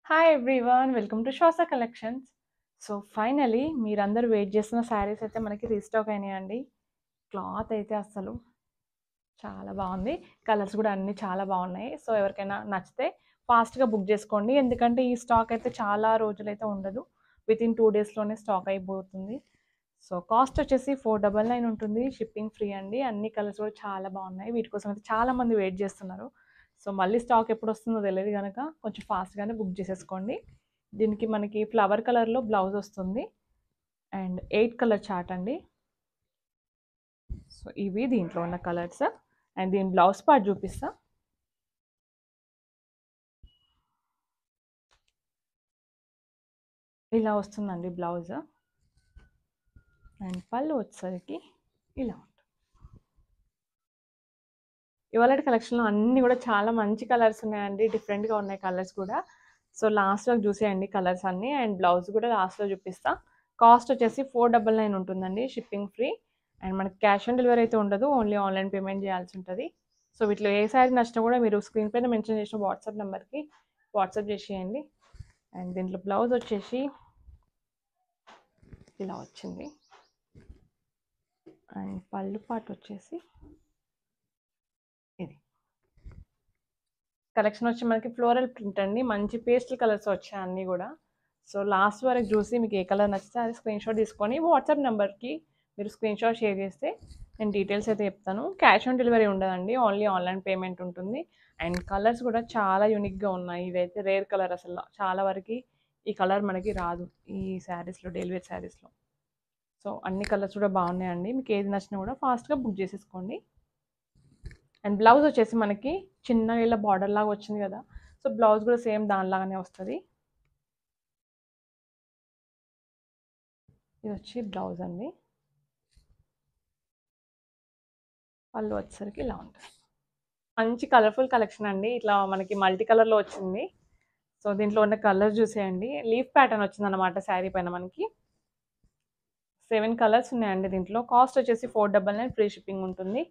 Hi everyone, welcome to శ్వాస collections. So finally మీరందరూ wait చేస్తున్న శారీస్ అయితే మనకి రీస్టాక్ అయినాయండి. క్లాత్ అయితే అసలు చాలా బాగుంది. కలర్స్ కూడా అన్నీ చాలా బాగున్నాయి. సో ఎవరికైనా నచ్చితే ఫాస్ట్గా బుక్ చేసుకోండి, ఎందుకంటే ఈ స్టాక్ అయితే చాలా రోజులైతే ఉండదు. వితిన్ 2 డేస్లోనే స్టాక్ అయిపోతుంది. సో కాస్ట్ వచ్చేసి 499 ఉంటుంది. షిప్పింగ్ ఫ్రీ అండి. అన్ని కలర్స్ కూడా చాలా బాగున్నాయి. వీటి కోసం అయితే చాలామంది వెయిట్ చేస్తున్నారు. సో మళ్ళీ స్టాక్ ఎప్పుడు వస్తుందో తెలియదు కనుక కొంచెం ఫాస్ట్గానే బుక్ చేసేసుకోండి. దీనికి మనకి ఫ్లవర్ కలర్లో బ్లౌజ్ వస్తుంది అండ్ 8 కలర్ చార్ట్ అండి. సో ఇవి దీంట్లో ఉన్న కలర్స్ అండ్ దీని బ్లౌజ్ పార్ట్ చూపిస్తా. ఇలా వస్తుందండి బ్లౌజ్ అండ్ పళ్ళు వచ్చేసరికి ఇలా ఉంటుంది. ఇవాళ కలెక్షన్లో అన్నీ కూడా చాలా మంచి కలర్స్ ఉన్నాయండి, డిఫరెంట్గా ఉన్నాయి కలర్స్ కూడా. సో లాస్ట్ వరకు చూసేయండి కలర్స్ అన్నీ అండ్ బ్లౌజ్ కూడా లాస్ట్లో చూపిస్తా. కాస్ట్ వచ్చేసి 499 ఉంటుందండి, షిప్పింగ్ ఫ్రీ. అండ్ మనకి క్యాష్ ఆన్ డెలివరీ అయితే ఉండదు, ఓన్లీ ఆన్లైన్ పేమెంట్ చేయాల్సి ఉంటుంది. సో వీటిలో ఏ శారీ నచ్చినా కూడా మీరు స్క్రీన్ పైన మెన్షన్ చేసిన వాట్సాప్ నెంబర్కి వాట్సాప్ చేసేయండి. అండ్ దీంట్లో బ్లౌజ్ వచ్చేసి ఇలా వచ్చింది అండ్ పళ్ళు పాటు వచ్చేసి ఇది. కలెక్షన్ వచ్చి మనకి ఫ్లోరల్ ప్రింట్ అండి, మంచి పేస్టల్ కలర్స్ వచ్చాయి అన్నీ కూడా. సో లాస్ట్ వరకు చూసి మీకు ఏ కలర్ నచ్చితే అది స్క్రీన్ షాట్ తీసుకొని వాట్సాప్ నెంబర్కి మీరు స్క్రీన్ షాట్ షేర్ చేస్తే నేను డీటెయిల్స్ అయితే చెప్తాను. క్యాష్ ఆన్ డెలివరీ ఉండదండి, ఓన్లీ ఆన్లైన్ పేమెంట్ ఉంటుంది. అండ్ కలర్స్ కూడా చాలా యూనిక్గా ఉన్నాయి. ఇవైతే రేర్ కలర్, అసలు చాలా వరకు ఈ కలర్ మనకి రాదు ఈ శారీస్లో, డైలీ వేర్ శారీస్లో. సో అన్ని కలర్స్ కూడా బాగున్నాయండి. మీకు ఏది నచ్చినా కూడా ఫాస్ట్గా బుక్ చేసేసుకోండి. అండ్ బ్లౌజ్ వచ్చేసి మనకి చిన్న ఇలా బార్డర్ లాగా వచ్చింది కదా, సో బ్లౌజ్ కూడా సేమ్ దానిలాగానే వస్తుంది. ఇది వచ్చి బ్లౌజ్ అండి. పళ్ళు వచ్చేసరికి ఇలా ఉంటుంది. మంచి కలర్ఫుల్ కలెక్షన్ అండి, ఇట్లా మనకి మల్టీ కలర్లో వచ్చింది. సో దీంట్లో ఉన్న కలర్ చూసేయండి. లీఫ్ ప్యాటర్న్ వచ్చింది అనమాట శారీ పైన. మనకి 7 కలర్స్ ఉన్నాయండి దీంట్లో. కాస్ట్ వచ్చేసి 499, ఫ్రీ షిప్పింగ్ ఉంటుంది.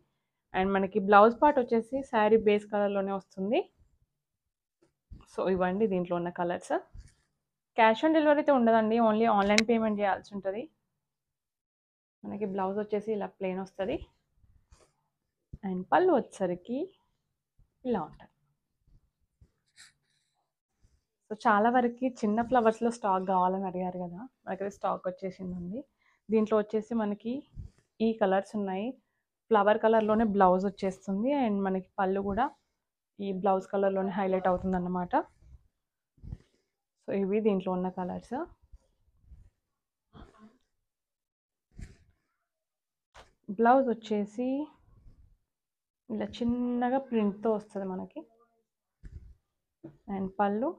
అండ్ మనకి బ్లౌజ్ పార్ట్ వచ్చేసి శారీ బేస్ కలర్లోనే వస్తుంది. సో ఇవ్వండి దీంట్లో ఉన్న కలర్స్. క్యాష్ ఆన్ డెలివరీ అయితే ఉండదండి, ఓన్లీ ఆన్లైన్ పేమెంట్ చేయాల్సి ఉంటుంది. మనకి బ్లౌజ్ వచ్చేసి ఇలా ప్లెయిన్ వస్తుంది అండ్ పళ్ళు వచ్చేసరికి ఇలా ఉంటుంది. సో చాలా వరకు చిన్న ఫ్లవర్స్లో స్టాక్ కావాలని అడిగారు కదా, మనకైతే స్టాక్ వచ్చేసిందండి. దీంట్లో వచ్చేసి మనకి ఈ కలర్స్ ఉన్నాయి. ఫ్లవర్ కలర్లోనే బ్లౌజ్ వచ్చేస్తుంది అండ్ మనకి పళ్ళు కూడా ఈ బ్లౌజ్ కలర్లోనే హైలైట్ అవుతుంది అన్నమాట. సో ఇవి దీంట్లో ఉన్న కలర్స్. బ్లౌజ్ వచ్చేసి ఇలా చిన్నగా ప్రింట్తో వస్తుంది మనకి అండ్ పళ్ళు